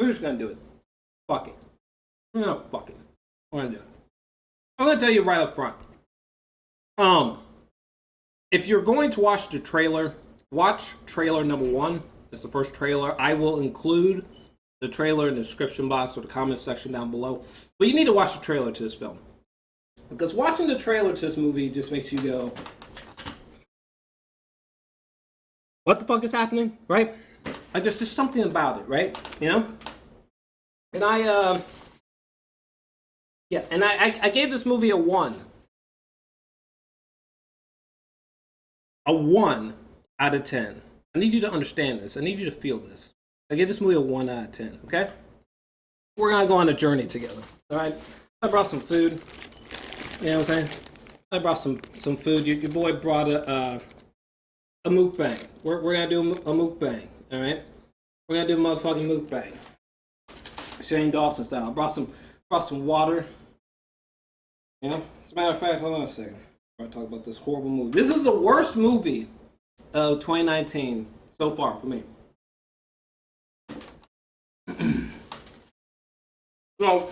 We're just gonna do it. Fuck it. Fuck it. We're gonna do it. I'm gonna tell you right up front. If you're going to watch the trailer, watch trailer number 1. It's the first trailer. I will include the trailer in the description box or the comment section down below. But you need to watch the trailer to this film. Because watching the trailer to this movie just makes you go, what the fuck is happening, right? Like, there's just something about it, right? You know? And I gave this movie a 1. A 1 out of 10. I need you to understand this. I need you to feel this. I gave this movie a 1 out of 10, okay? We're gonna go on a journey together, alright? I brought some food. You know what I'm saying? I brought some food. Your boy brought a mukbang. We're gonna do a mukbang, alright? We're gonna do a motherfucking mukbang. Shane Dawson style. I brought some water. You know? As a matter of fact, hold on a second. I talk about this horrible movie. This is the worst movie of 2019 so far for me. So,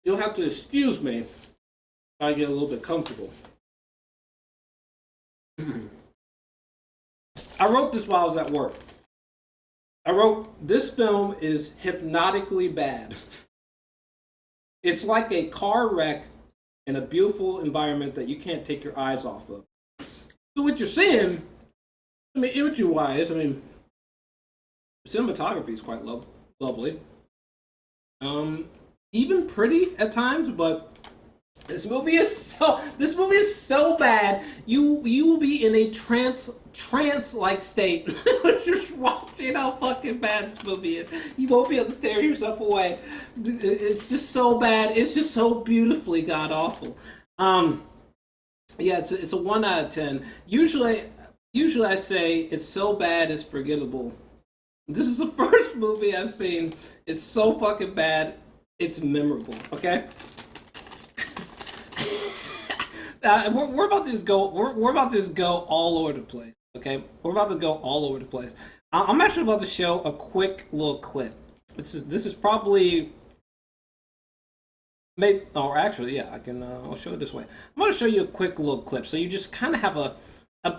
you'll have to excuse me if I get a little bit comfortable. I wrote this while I was at work. I wrote, this film is hypnotically bad. It's like a car wreck in a beautiful environment that you can't take your eyes off of. So what you're seeing, I mean, imaging-wise, I mean, cinematography is quite lovely. Even pretty at times, but this movie is so bad. You will be in a trance-like state just watching how fucking bad this movie is. You won't be able to tear yourself away. It's just so bad. It's just so beautifully god awful. Yeah, it's a 1 out of 10. Usually I say it's so bad it's forgettable. This is the first movie I've seen. It's so fucking bad. It's memorable. Okay. We're about to just go. We're about to just go all over the place. Okay, we're about to go all over the place. I'm actually about to show a quick little clip. This is probably maybe. Or actually, yeah, I can. I'll show it this way. I'm going to show you a quick little clip so you just kind of have a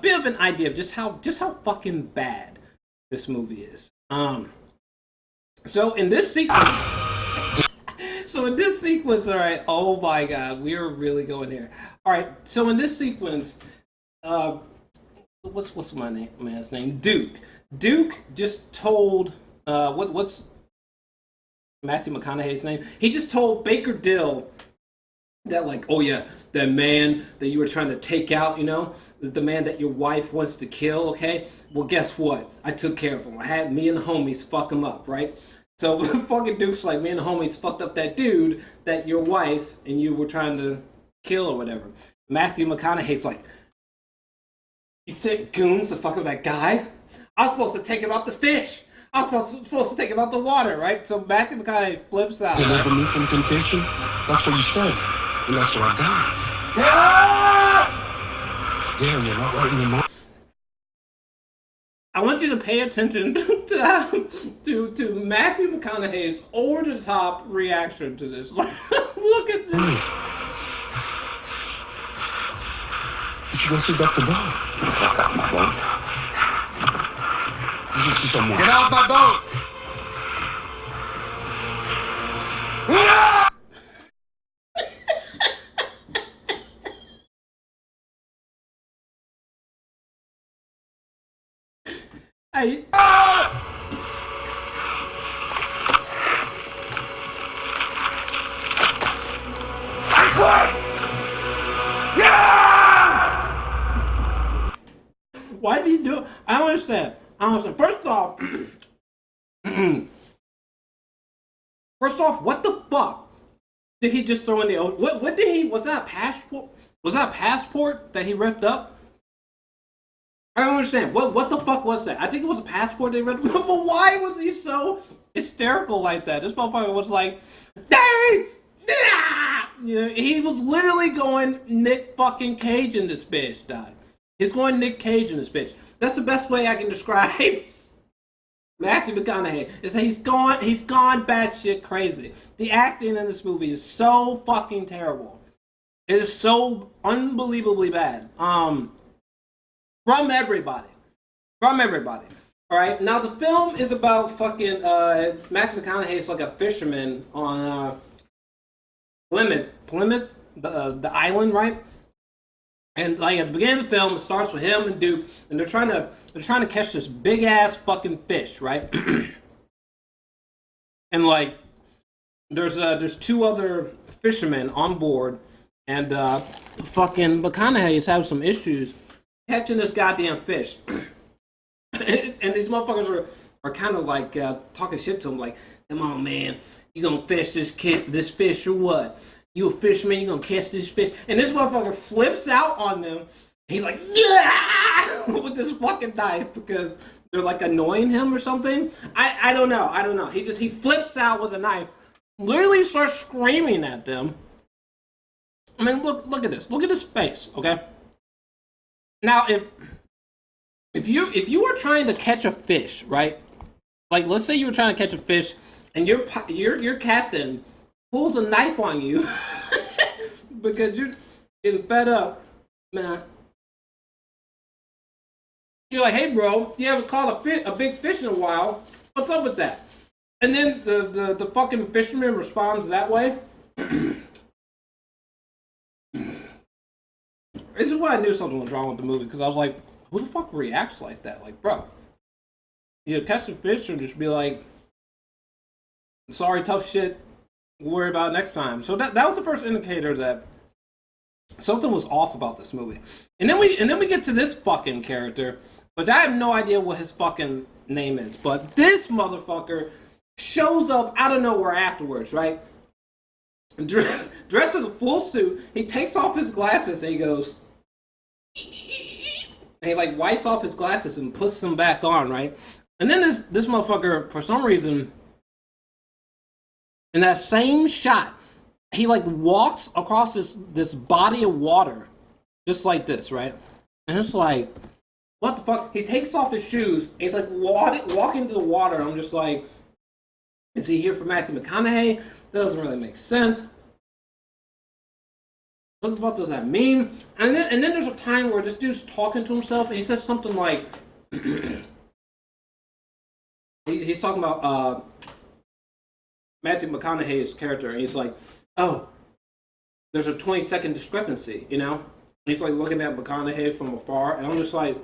bit of an idea of just how fucking bad this movie is. So in this sequence. So in this sequence, all right. Oh my God, we are really going here. All right. So in this sequence, what's my man's name? Duke. Duke just told what's Matthew McConaughey's name? He just told Baker Dill that, like, oh yeah, that man that you were trying to take out, you know, the man that your wife wants to kill. Okay. Well, guess what? I took care of him. I had me and the homies fuck him up, right? So fucking Duke's like, me and the homies fucked up that dude that your wife and you were trying to kill or whatever. Matthew McConaughey's like, you sent goons to fuck up that guy? I was supposed to take him out the fish. I was supposed to take him out the water, right? So Matthew McConaughey flips out. Deliver me from temptation? That's what you said. And that's what I got. Damn, you're not writing them up. I want you to pay attention to Matthew McConaughey's over-the-top reaction to this. Look at this. You should go see Dr. Bob. You fuck off my boat. You should see someone. Get out my boat! Hey. I quit! Why did he do it? I don't understand. First off, what the fuck did he just throw in the ocean? What did he? Was that a passport? Was that a passport that he ripped up? I don't understand. What the fuck was that? I think it was a passport they ripped up. But why was he so hysterical like that? This motherfucker was like, dang! Yeah, he was literally going Nick fucking Cage in this bitch, dog. He's going Nick Cage in this bitch. That's the best way I can describe Matthew McConaughey is that he's gone batshit crazy. The acting in this movie is so fucking terrible. It is so unbelievably bad. From everybody. From everybody. Alright, now the film is about fucking Matthew McConaughey is like a fisherman on Plymouth, the island, right? And like at the beginning of the film, it starts with him and Duke, and they're trying to catch this big ass fucking fish, right? And like there's two other fishermen on board, and fucking McConaughey's having some issues catching this goddamn fish. And these motherfuckers are kind of like talking shit to him, like, "Come on, man, you gonna fish this fish or what? You a fisherman, you gonna catch this fish?" And this motherfucker flips out on them. He's like, "Yeah!" with this fucking knife because they're like annoying him or something. I don't know. He flips out with a knife, literally starts screaming at them. I mean, look at this. Look at his face, okay? Now, if you were trying to catch a fish, right? Like, let's say you were trying to catch a fish, and your captain pulls a knife on you because you're getting fed up, man. You're like, "Hey, bro, you haven't caught a big fish in a while. What's up with that?" And then the fucking fisherman responds that way. This is why I knew something was wrong with the movie, because I was like, who the fuck reacts like that? Like, bro, you catch a fish and just be like, "Sorry, tough shit. We'll worry about it next time." So that was the first indicator that something was off about this movie. And then we get to this fucking character, which I have no idea what his fucking name is, but this motherfucker shows up out of nowhere afterwards, right? Dressed in a full suit, he takes off his glasses and he goes, and he like wipes off his glasses and puts them back on, right? And then this motherfucker, for some reason, in that same shot, he like walks across this body of water, just like this, right? And it's like, what the fuck? He takes off his shoes, and he's like walking to the water. I'm just like, is he here for Matthew McConaughey? That doesn't really make sense. What the fuck does that mean? And then there's a time where this dude's talking to himself, and he says something like, he's talking about Matthew McConaughey's character, and he's like, "Oh, there's a 20-second discrepancy," you know? He's like looking at McConaughey from afar, and I'm just like,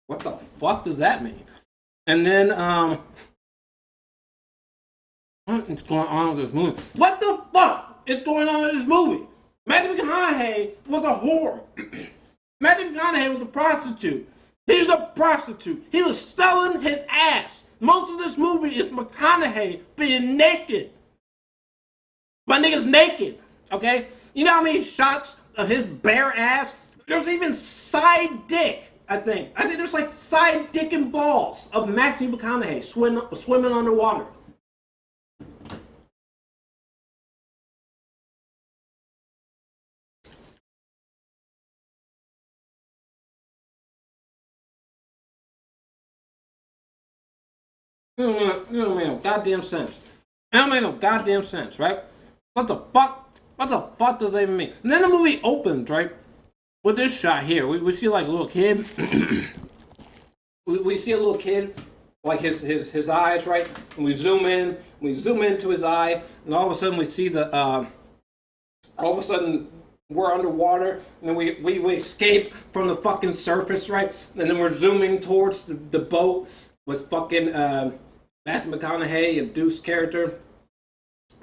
what the fuck does that mean? And then, what is going on with this movie? What the fuck is going on with this movie? Matthew McConaughey was a whore. Matthew McConaughey was a prostitute. He was a prostitute. He was selling his ass. Most of this movie is McConaughey being naked. My nigga's naked, okay? You know how many shots of his bare ass? There's even side dick, I think. I think there's like side dick and balls of Matthew McConaughey swimming underwater. It don't make no goddamn sense. It don't make no goddamn sense, right? What the fuck? What the fuck does that even mean? And then the movie opens, right? With this shot here. We see like a little kid. we see a little kid, like his eyes, right? And we zoom into his eye, and all of a sudden we see all of a sudden we're underwater, and then we escape from the fucking surface, right? And then we're zooming towards the boat with fucking Matthew McConaughey and Duke's character,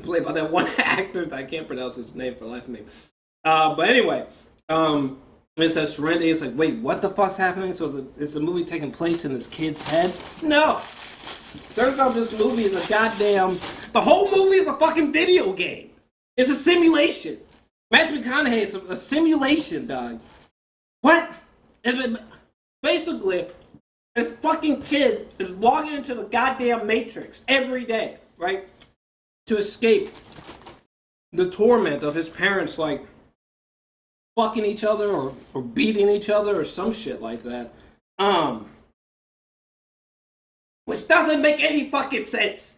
played by that one actor that I can't pronounce his name for the life of me. But anyway, it says Serenity. It's like, wait, what the fuck's happening? So is the movie taking place in this kid's head? No. Turns out this movie is the whole movie is a fucking video game. It's a simulation. Matthew McConaughey is a simulation, dog. What? Basically, this fucking kid is logging into the goddamn Matrix every day, right? To escape the torment of his parents, like, fucking each other or beating each other or some shit like that. which doesn't make any fucking sense.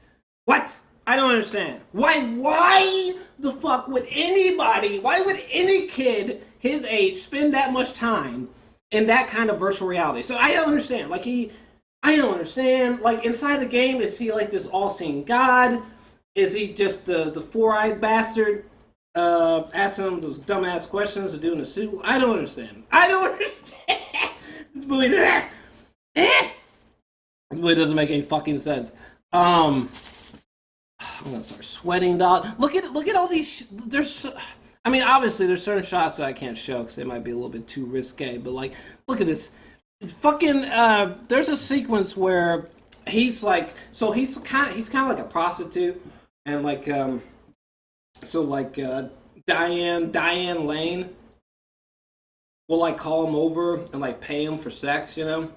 What? I don't understand. Why the fuck would anybody, why would any kid his age spend that much time in that kind of virtual reality? So I don't understand. I don't understand. Like, inside the game, is he like this all-seeing god? Is he just the four-eyed bastard asking him those dumbass questions to do in a suit? I don't understand. This movie, this movie doesn't make any fucking sense. I'm gonna start sweating, dog. Look at all these. I mean, obviously, there's certain shots that I can't show because they might be a little bit too risque. But like, look at this. It's fucking. There's a sequence where he's like, so he's kind of like a prostitute, and like, Diane Lane will like call him over and like pay him for sex, you know.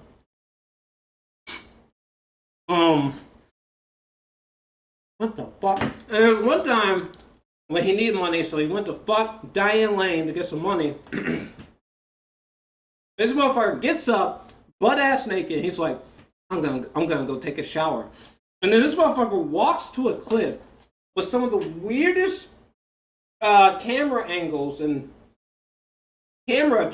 What the fuck? And there was one time when he needed money, so he went to fuck Diane Lane to get some money. This motherfucker gets up, butt ass naked. He's like, I'm gonna go take a shower. And then this motherfucker walks to a cliff with some of the weirdest camera angles and camera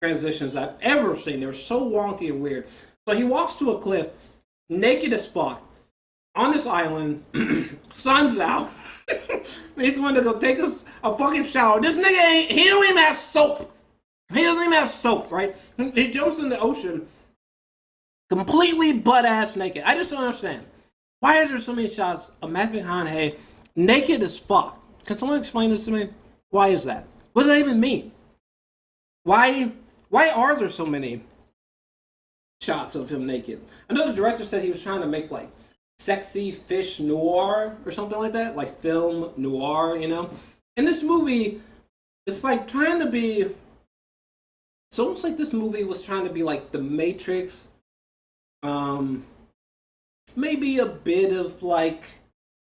transitions I've ever seen. They're so wonky and weird. So he walks to a cliff, naked as fuck, on this island, sun's out. He's going to go take a fucking shower. This nigga he don't even have soap. He doesn't even have soap, right? He jumps in the ocean completely butt-ass naked. I just don't understand. Why are there so many shots of Matthew McConaughey naked as fuck? Can someone explain this to me? Why is that? What does that even mean? Why are there so many shots of him naked? I know the director said he was trying to make like sexy fish noir or something like that, like film noir, you know? In this movie, it's like trying to be, it's almost like this movie was trying to be like The Matrix, maybe a bit of like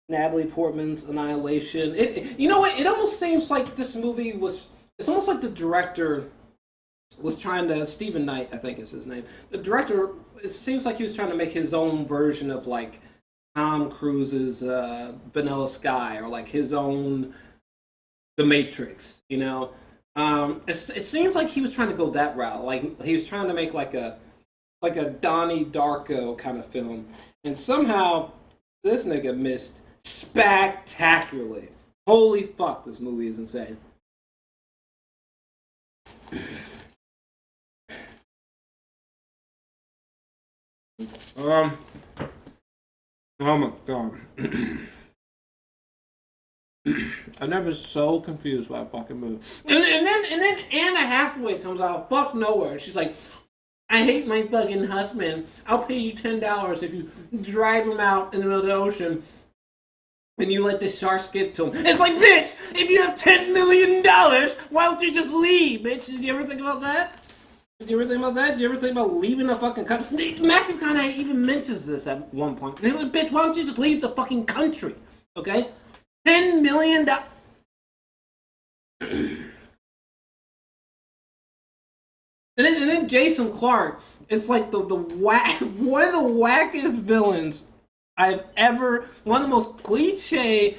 Natalie Portman's Annihilation. You know what? It almost seems like this movie was, it's almost like the director was trying to, Stephen Knight, I think is his name. The director, it seems like he was trying to make his own version of like Tom Cruise's Vanilla Sky, or like his own The Matrix, you know? It seems like he was trying to go that route. Like he was trying to make like a Donnie Darko kind of film. And somehow this nigga missed spectacularly. Holy fuck, this movie is insane. Oh my god. I've never been so confused by a fucking movie. And then Anna Hathaway comes out of fuck nowhere. She's like, I hate my fucking husband. I'll pay you $10 if you drive him out in the middle of the ocean and you let the sharks get to him. And it's like, bitch, if you have $10 million, why don't you just leave, bitch? Did you ever think about that? Did you ever think about leaving the fucking country? Matthew McConaughey even mentions this at one point. And he's like, bitch, why don't you just leave the fucking country? Okay? $10 million. And then Jason Clarke, it's like the one of the wackest villains I've ever, one of the most cliched,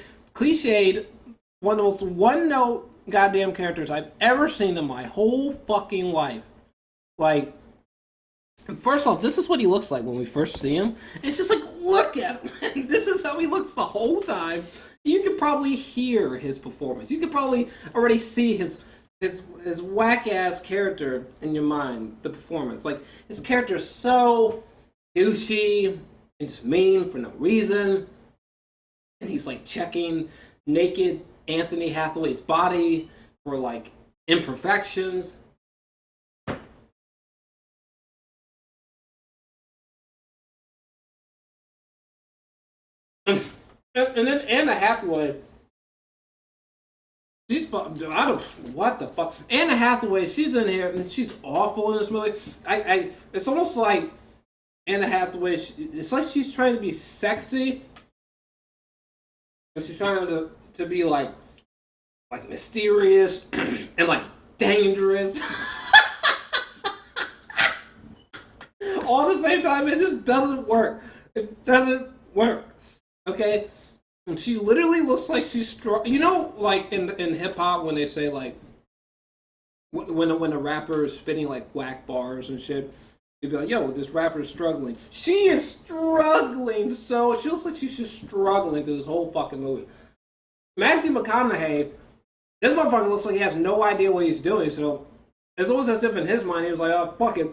one of the most one-note goddamn characters I've ever seen in my whole fucking life. Like, first off, this is what he looks like when we first see him. And it's just like, look at him. This is how he looks the whole time. You could probably hear his performance. You could probably already see his whack-ass character in your mind, the performance. Like, his character is so douchey and just mean for no reason. And he's, like, checking naked Anthony Hathaway's body for, like, imperfections. And then Anna Hathaway, she's what the fuck? Anna Hathaway, she's in here and she's awful in this movie. It's almost like Anna Hathaway. It's like she's trying to be sexy, and she's trying to be like mysterious and like dangerous. all at the same time. It just doesn't work. It doesn't work. Okay? And she literally looks like she's strong. You know, like in hip hop when they say like when a rapper is spitting like whack bars and shit, you'd be like, "Yo, this rapper is struggling." She is struggling. So she looks like she's just struggling through this whole fucking movie. Matthew McConaughey, this motherfucker looks like he has no idea what he's doing. So it's almost as if in his mind he was like, "Oh fuck it,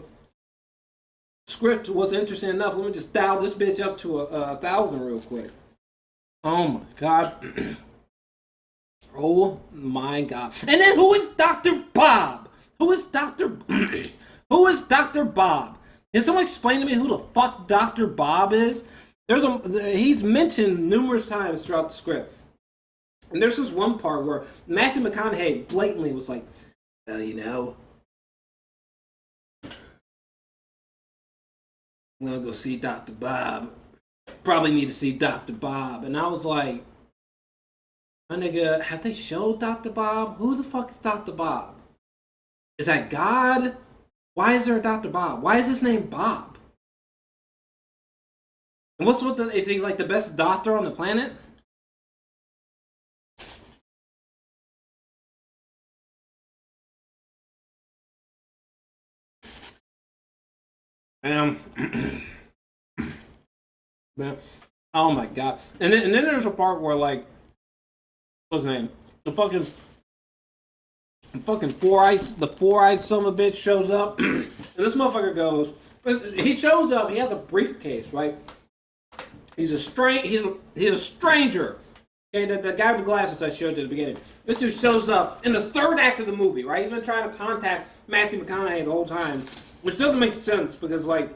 script was interesting enough. Let me just dial this bitch up to 1,000 real quick." Oh my god. Oh my god. And then who is Dr. Bob? Who is Dr. Who is Dr. Bob? Can someone explain to me who the fuck Dr. Bob is? He's mentioned numerous times throughout the script. And there's this one part where Matthew McConaughey blatantly was like, you know, I'm gonna go see Dr. Bob. Probably need to see Dr. Bob. And I was like, my nigga, have they showed Dr. Bob? Who the fuck is Dr. Bob? Is that God? Why is there a Dr. Bob? Why is his name Bob? And is he like the best doctor on the planet? Man, oh my god! And then there's a part where like, what's his name? The fucking four-eyed son of a bitch shows up, and this motherfucker goes. He shows up. He has a briefcase, right? He's a stranger. Okay, the guy with the glasses I showed you at the beginning. This dude shows up in the third act of the movie, right? He's been trying to contact Matthew McConaughey the whole time, which doesn't make sense because like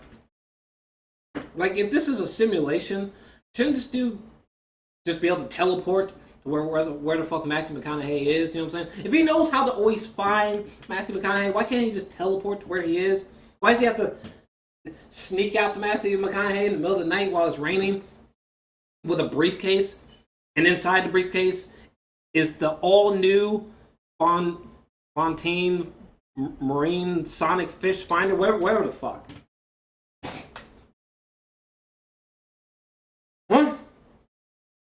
if this is a simulation, shouldn't this dude just be able to teleport to where the fuck Matthew McConaughey is? You know what I'm saying? If he knows how to always find Matthew McConaughey, why can't he just teleport to where he is? Why does he have to sneak out to Matthew McConaughey in the middle of the night while it's raining with a briefcase? And inside the briefcase is the all-new Fontaine Marine Sonic Fish Finder, whatever the fuck.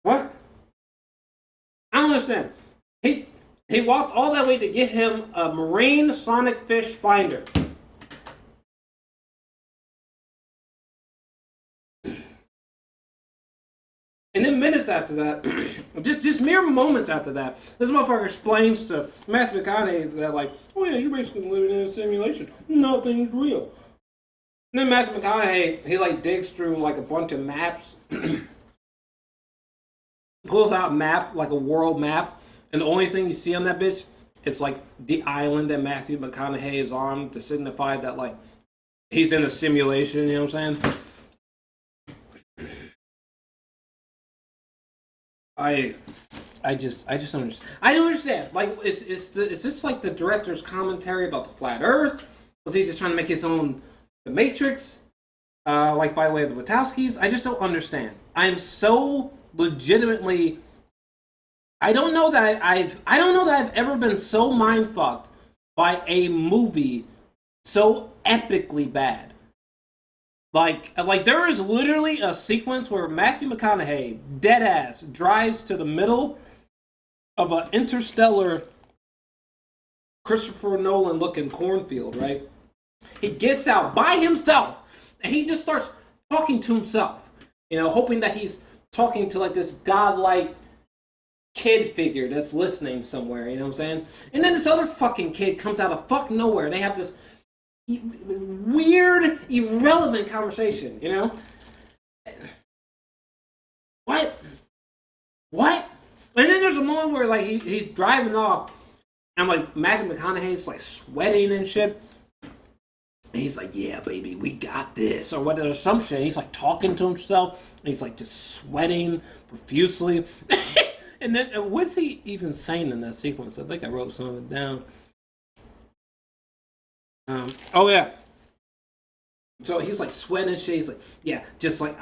What? I don't understand. He walked all that way to get him a Marine Sonic Fish Finder. And then minutes after that, just mere moments after that, this motherfucker explains to Matthew McConaughey that like, oh yeah, you're basically living in a simulation. Nothing's real. And then Matthew McConaughey, he like digs through like a bunch of maps, pulls out a map, like a world map, and the only thing you see on that bitch is like the island that Matthew McConaughey is on to signify that like he's in a simulation, you know what I'm saying? I just don't understand. I don't understand. Like, is this like the director's commentary about the flat Earth? Was he just trying to make his own The Matrix? Like by way of the Wachowskis? I just don't understand. I'm so legitimately. I don't know that I've ever been so mind fucked by a movie so epically bad. Like there is literally a sequence where Matthew McConaughey, dead ass, drives to the middle of an interstellar Christopher Nolan looking cornfield, right? He gets out by himself and he just starts talking to himself, you know, hoping that he's talking to like this godlike kid figure that's listening somewhere, you know what I'm saying? And then this other fucking kid comes out of fucking nowhere and they have this weird, irrelevant conversation, you know? What? And then there's a moment where like he's driving off, and like Matthew McConaughey's like sweating and shit. And he's like, "Yeah, baby, we got this," or whatever, some shit. He's like talking to himself. And he's like just sweating profusely. And then what's he even saying in that sequence? I think I wrote some of it down. Oh yeah. So he's like sweating and shit. He's like, "Yeah, just like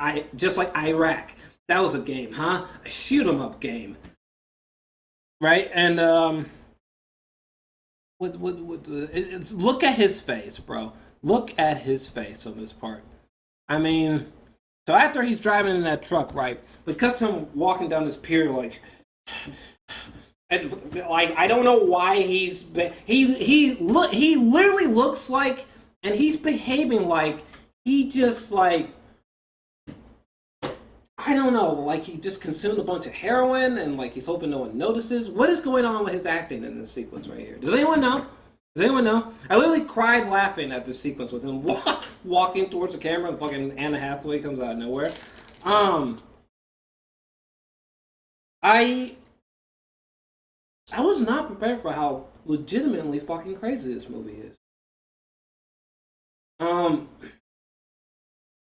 Iraq. That was a game, huh? A shoot 'em up game." Right? And look at his face, bro. Look at his face on this part. I mean, so after he's driving in that truck, right? We cut to him walking down this pier, like, I don't know why he literally looks like, and he's behaving like he just like, I don't know, like he just consumed a bunch of heroin and like he's hoping no one notices. What is going on with his acting in this sequence right here? Does anyone know? Does anyone know? I literally cried laughing at this sequence with him walking towards the camera and fucking Anna Hathaway comes out of nowhere. I was not prepared for how legitimately fucking crazy this movie is.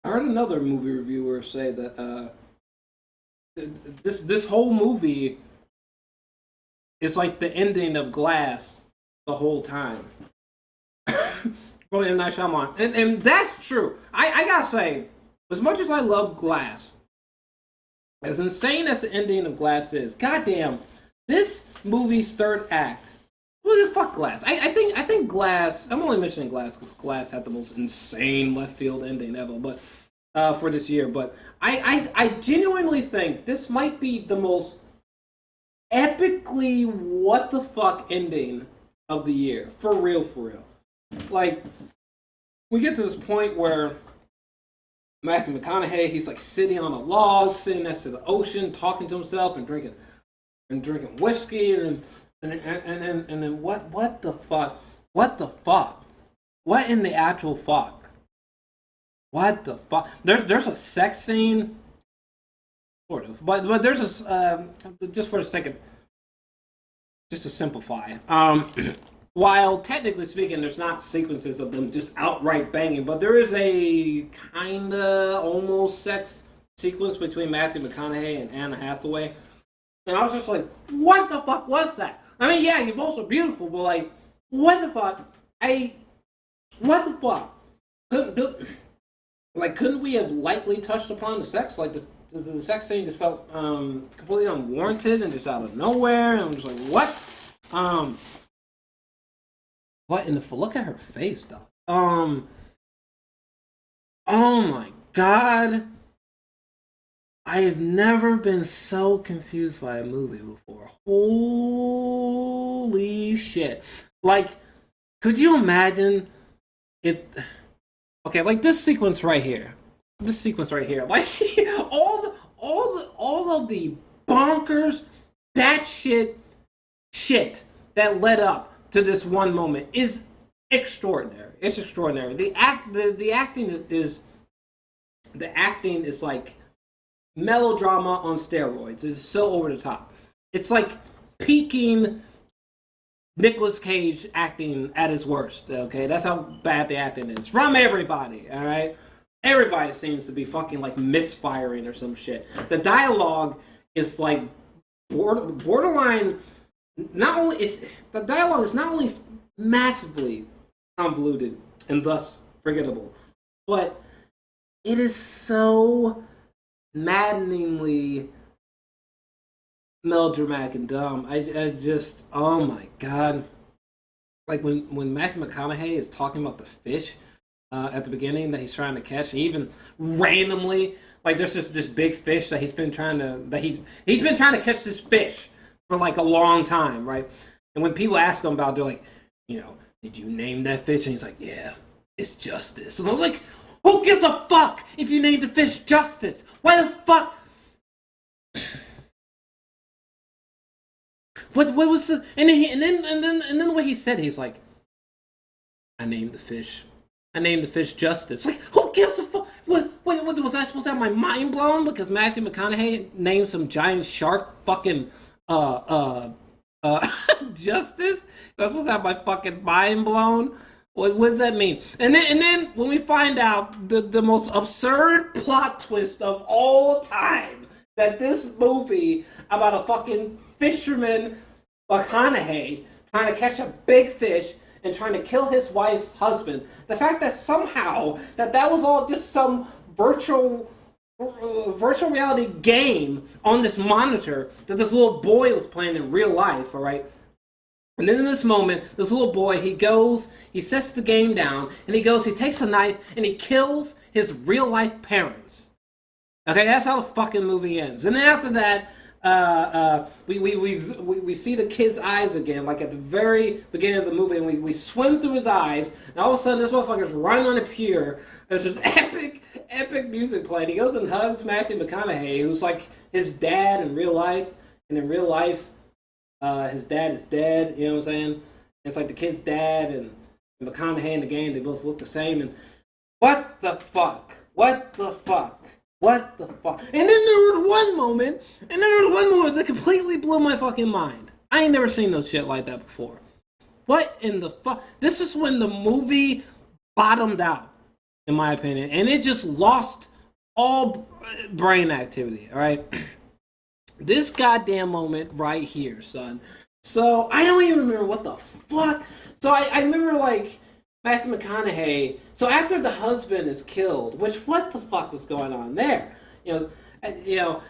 I heard another movie reviewer say that this whole movie is like the ending of Glass the whole time. From M. Night Shyamalan. And that's true. I gotta say, as much as I love Glass, as insane as the ending of Glass is, goddamn, this movie's third act. Well, fuck Glass. I think Glass. I'm only mentioning Glass because Glass had the most insane left field ending ever, but for this year. But I genuinely think this might be the most epically what the fuck ending of the year. For real, for real. Like, we get to this point where Matthew McConaughey, he's like sitting on a log, sitting next to the ocean, talking to himself and drinking whiskey, and then what the fuck? What the fuck? What in the actual fuck? What the fuck? There's a sex scene, sort of, but there's a just for a second, just to simplify. While technically speaking, there's not sequences of them just outright banging, but there is a kinda almost sex sequence between Matthew McConaughey and Anna Hathaway. And I was just like, what the fuck was that? I mean, yeah, you both are beautiful, but like, what the fuck? What the fuck? Couldn't we have lightly touched upon the sex? Like, the sex scene just felt completely unwarranted and just out of nowhere. And I'm just like, what? What in the fuck? Look at her face, dog. Oh my god. I have never been so confused by a movie before. Holy shit. Like, could you imagine it? Okay, like this sequence right here. Like, all of the bonkers, batshit shit that led up to this one moment is extraordinary. It's extraordinary. The acting is like melodrama on steroids. It's so over the top. It's like peaking Nicolas Cage acting at his worst. Okay, that's how bad the acting is from everybody. All right, everybody seems to be fucking like misfiring or some shit. The dialogue is like borderline. The dialogue is not only massively convoluted and thus forgettable, but it is so maddeningly melodramatic and dumb. I just, oh my god. Like when Matthew McConaughey is talking about the fish at the beginning that he's trying to catch, even randomly, like there's just this big fish that he's been trying to catch this fish for like a long time, right? And when people ask him about it, they're like, did you name that fish? And he's like, yeah, it's Justice. And I'm like, who gives a fuck if you named the fish Justice? Why the fuck? What was the and then the way he said it, he's like, I named the fish Justice. Like, who gives a fuck? What was I supposed to have my mind blown because Matthew McConaughey named some giant shark fucking Justice? I was supposed to have my fucking mind blown. What does that mean? And then when we find out the most absurd plot twist of all time, that this movie about a fucking fisherman McConaughey trying to catch a big fish and trying to kill his wife's husband, the fact that somehow that was all just some virtual reality game on this monitor that this little boy was playing in real life, all right? And then in this moment, this little boy, he sets the game down, and he takes a knife, and he kills his real life parents. Okay, that's how the fucking movie ends. And then after that, we see the kid's eyes again, like at the very beginning of the movie, and we swim through his eyes, and all of a sudden this motherfucker's running on a pier. There's this epic music playing. He goes and hugs Matthew McConaughey, who's like his dad in real life, and in real life, his dad is dead. You know what I'm saying? And it's like the kid's dad and McConaughey in the game. They both look the same. And what the fuck? What the fuck? What the fuck? And then there was one moment, that completely blew my fucking mind. I ain't never seen no shit like that before. What in the fuck? This is when the movie bottomed out, in my opinion, and it just lost all brain activity, alright? This goddamn moment right here, son. So, I don't even remember what the fuck. So, I remember, like, Matthew McConaughey. So after the husband is killed, which what the fuck was going on there? Anna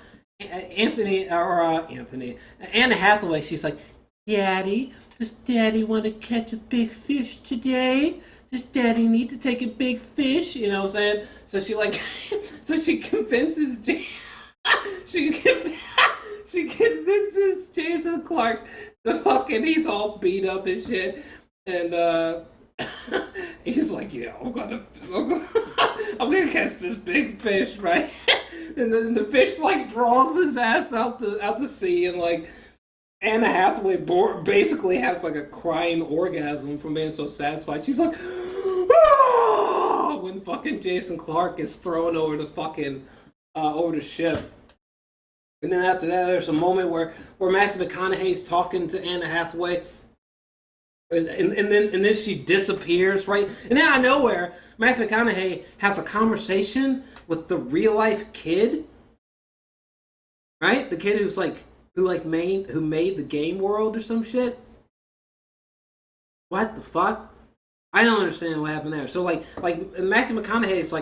Hathaway. She's like, Daddy, does Daddy want to catch a big fish today? Does Daddy need to take a big fish? You know what I'm saying? So she like, so she convinces she convinces Jason Clarke to fucking, he's all beat up and shit, and he's like, yeah, I'm gonna catch this big fish, right? And then the fish like draws his ass out the sea, and like Anna Hathaway basically has like a crying orgasm from being so satisfied. She's like, ah! When fucking Jason Clarke is thrown over the fucking over the ship. And then after that, there's a moment where Matthew McConaughey's talking to Anna Hathaway. And then she disappears, right? And then out of nowhere, Matthew McConaughey has a conversation with the real life kid, right? The kid who made the game world or some shit. What the fuck? I don't understand what happened there. So like Matthew McConaughey is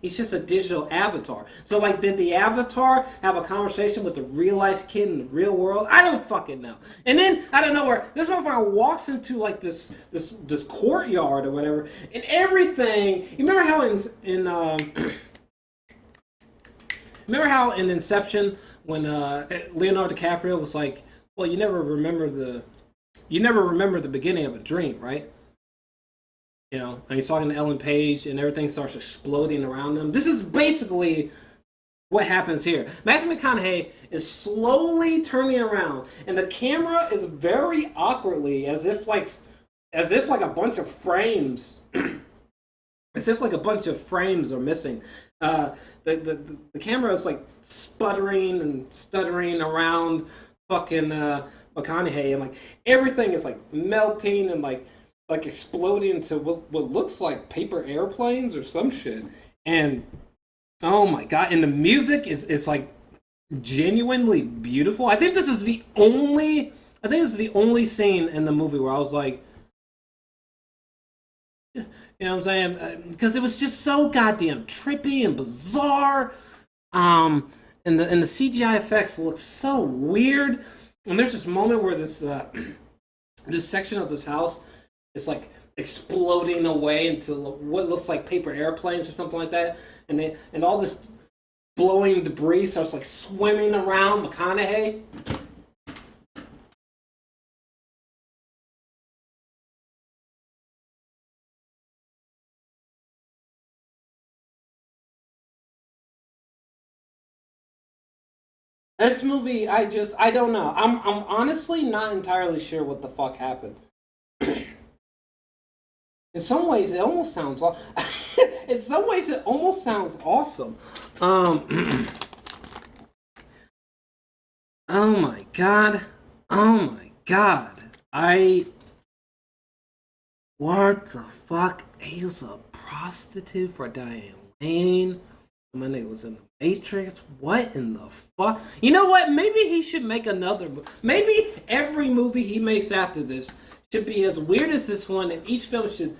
he's just a digital avatar. So like, did the avatar have a conversation with the real life kid in the real world? I don't fucking know. And then out of nowhere, this motherfucker walks into like this courtyard or whatever, and everything. You remember how in Inception when Leonardo DiCaprio was like, well, you never remember the beginning of a dream, right? You know, and he's talking to Ellen Page, and everything starts exploding around them. This is basically what happens here. Matthew McConaughey is slowly turning around, and the camera is very awkwardly, as if like a bunch of frames, as if like a bunch of frames are missing. The camera is like sputtering and stuttering around fucking McConaughey, and like everything is like melting and like exploding into what looks like paper airplanes or some shit. And oh my god, and the music is like genuinely beautiful. I think this is the only scene in the movie where I was like, you know what I'm saying? Because it was just so goddamn trippy and bizarre. And the CGI effects look so weird. And there's this moment where this section of this house, it's like exploding away into what looks like paper airplanes or something like that, and all this blowing debris starts like swimming around McConaughey. This movie, I don't know. I'm honestly not entirely sure what the fuck happened. In some ways, it almost sounds. In some ways, it almost sounds awesome. Oh my god. Oh my god. What the fuck? He was a prostitute for Diane Lane. My nigga was in the Matrix. What in the fuck? You know what? Maybe he should make another. Maybe every movie he makes after this should be as weird as this one, and each film should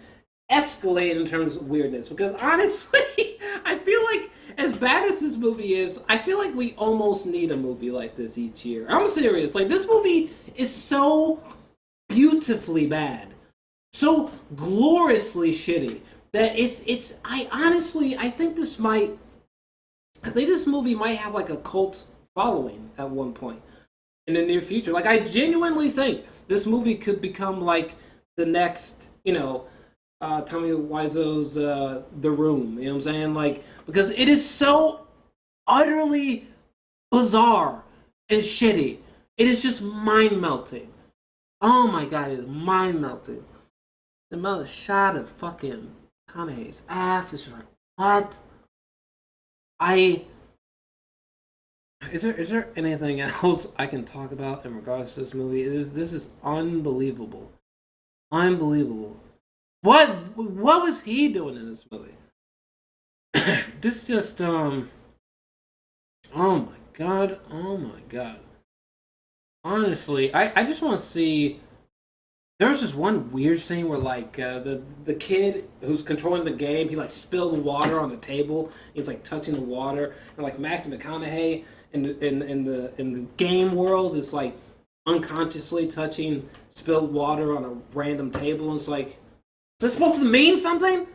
escalate in terms of weirdness. Because honestly, I feel like as bad as this movie is, I feel like we almost need a movie like this each year. I'm serious. Like, this movie is so beautifully bad, so gloriously shitty, that it's. I think this movie might have like a cult following at one point in the near future. Like I genuinely think this movie could become like the next, Tommy Wiseau's The Room. You know what I'm saying? Like because it is so utterly bizarre and shitty. It is just mind melting. Oh my god, it is mind melting. The mother shot of fucking McConaughey's ass. It's just like what? I is there anything else I can talk about in regards to this movie? This is unbelievable, unbelievable. What was he doing in this movie? This just oh my god, oh my god. Honestly, I just want to see. There was this one weird scene where like the kid who's controlling the game, he like spills water on the table. He's like touching the water, and like Matthew McConaughey in the game world is like unconsciously touching spilled water on a random table. And it's like, is this supposed to mean something?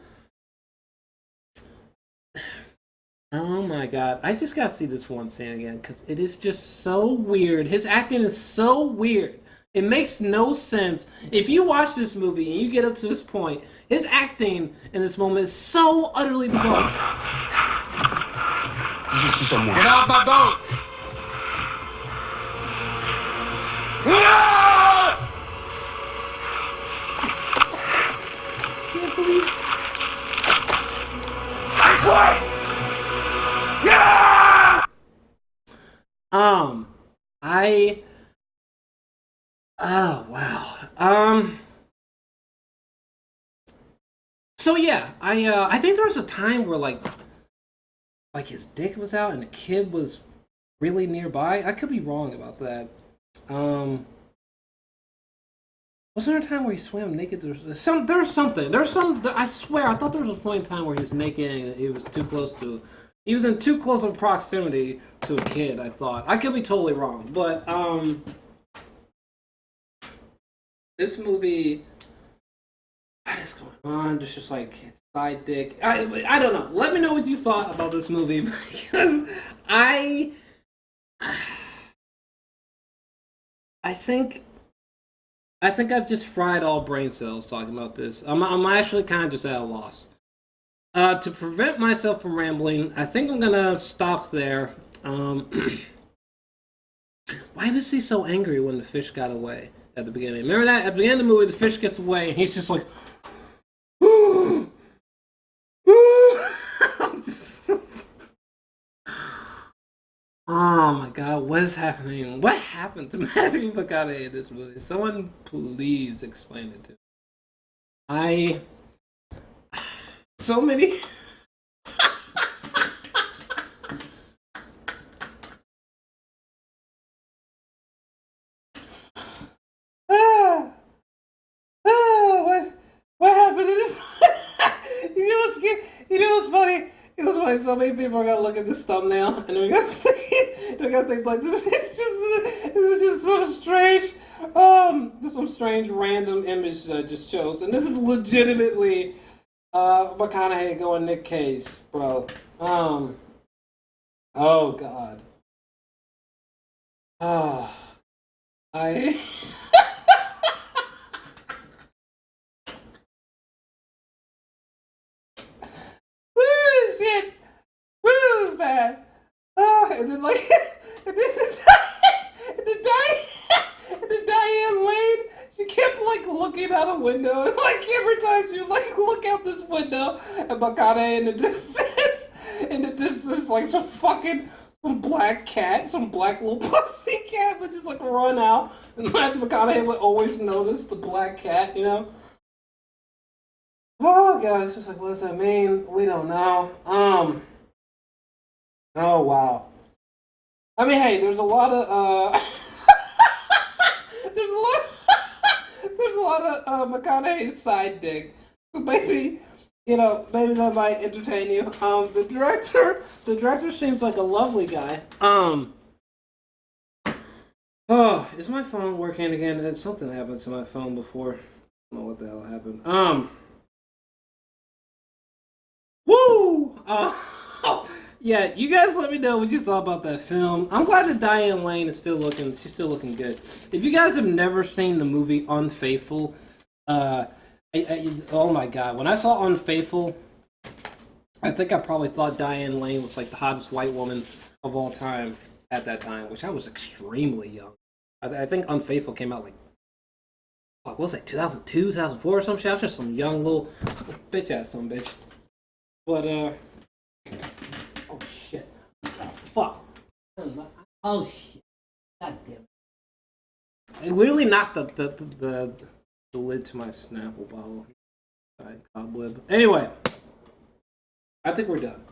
Oh my god! I just gotta see this one scene again because it is just so weird. His acting is so weird. It makes no sense. If you watch this movie and you get up to this point, his acting in this moment is so utterly bizarre. Someone. Get off my boat! Can't believe. Yeah! Oh wow. So yeah, I think there was a time where like his dick was out and the kid was really nearby. I could be wrong about that. Was there a time where he swam naked? There was something. There's some. I swear, I thought there was a point in time where he was naked and he was too close to. He was in too close of proximity to a kid. I thought. I could be totally wrong, but this movie. What is going on? There's just like his side dick. I don't know. Let me know what you thought about this movie because I think I've just fried all brain cells talking about this. I'm actually kind of just at a loss. To prevent myself from rambling, I think I'm gonna stop there. Why was he so angry when the fish got away at the beginning? Remember that at the beginning of the movie, the fish gets away and he's just like, oh my god, what is happening? What happened to Matthew McConaughey in this movie? Someone please explain it to me. So many. ah, what happened to this? You know what's funny? You know what's funny? So many people are gonna look at this thumbnail and they're gonna think like this. This is just some strange, some strange random image that I just chose, and this is legitimately McConaughey going Nick Cage, bro. Oh god. Oh, I. Woo, shit. Woo, it was bad. And then like, and then Diane Lane, she kept like looking out a window, and like every time she would like look out this window at McConaughey in the distance, and it just like some black cat, some black little pussy cat would just like run out, and Matthew McConaughey would always notice the black cat, you know. Oh god, it's just like, what does that mean? We don't know. Oh wow. I mean, hey, there's a lot of there's a lot there's a lot of McConaughey's side dick. So maybe maybe that might entertain you. The director seems like a lovely guy. Oh, is my phone working again? Something happened to my phone before. I don't know what the hell happened. Yeah, you guys let me know what you thought about that film. I'm glad that Diane Lane is still looking. She's still looking good. If you guys have never seen the movie Unfaithful, oh my god, when I saw Unfaithful, I think I probably thought Diane Lane was like the hottest white woman of all time at that time, which I was extremely young. I think Unfaithful came out like, what was it, 2002, 2004 or some shit? I was just some young little bitch ass some bitch. But oh shit, fuck, oh shit, god damn it! I literally knocked the lid to my Snapple bottle. Cobweb. Anyway, I think we're done.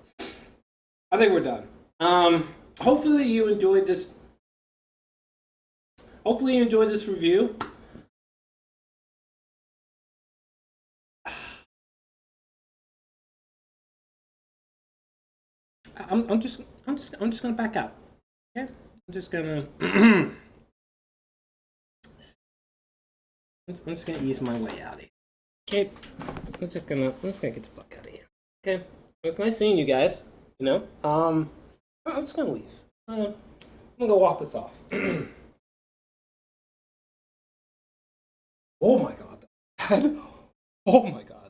Hopefully you enjoyed this. Hopefully you enjoyed this review. I'm just gonna back out. Okay, I'm just gonna I'm just gonna ease my way out of here. Okay, I'm just gonna get the fuck out of here. Okay, it was nice seeing you guys. You know, I'm just gonna leave. I'm gonna go walk this off. Oh my god. Oh my god.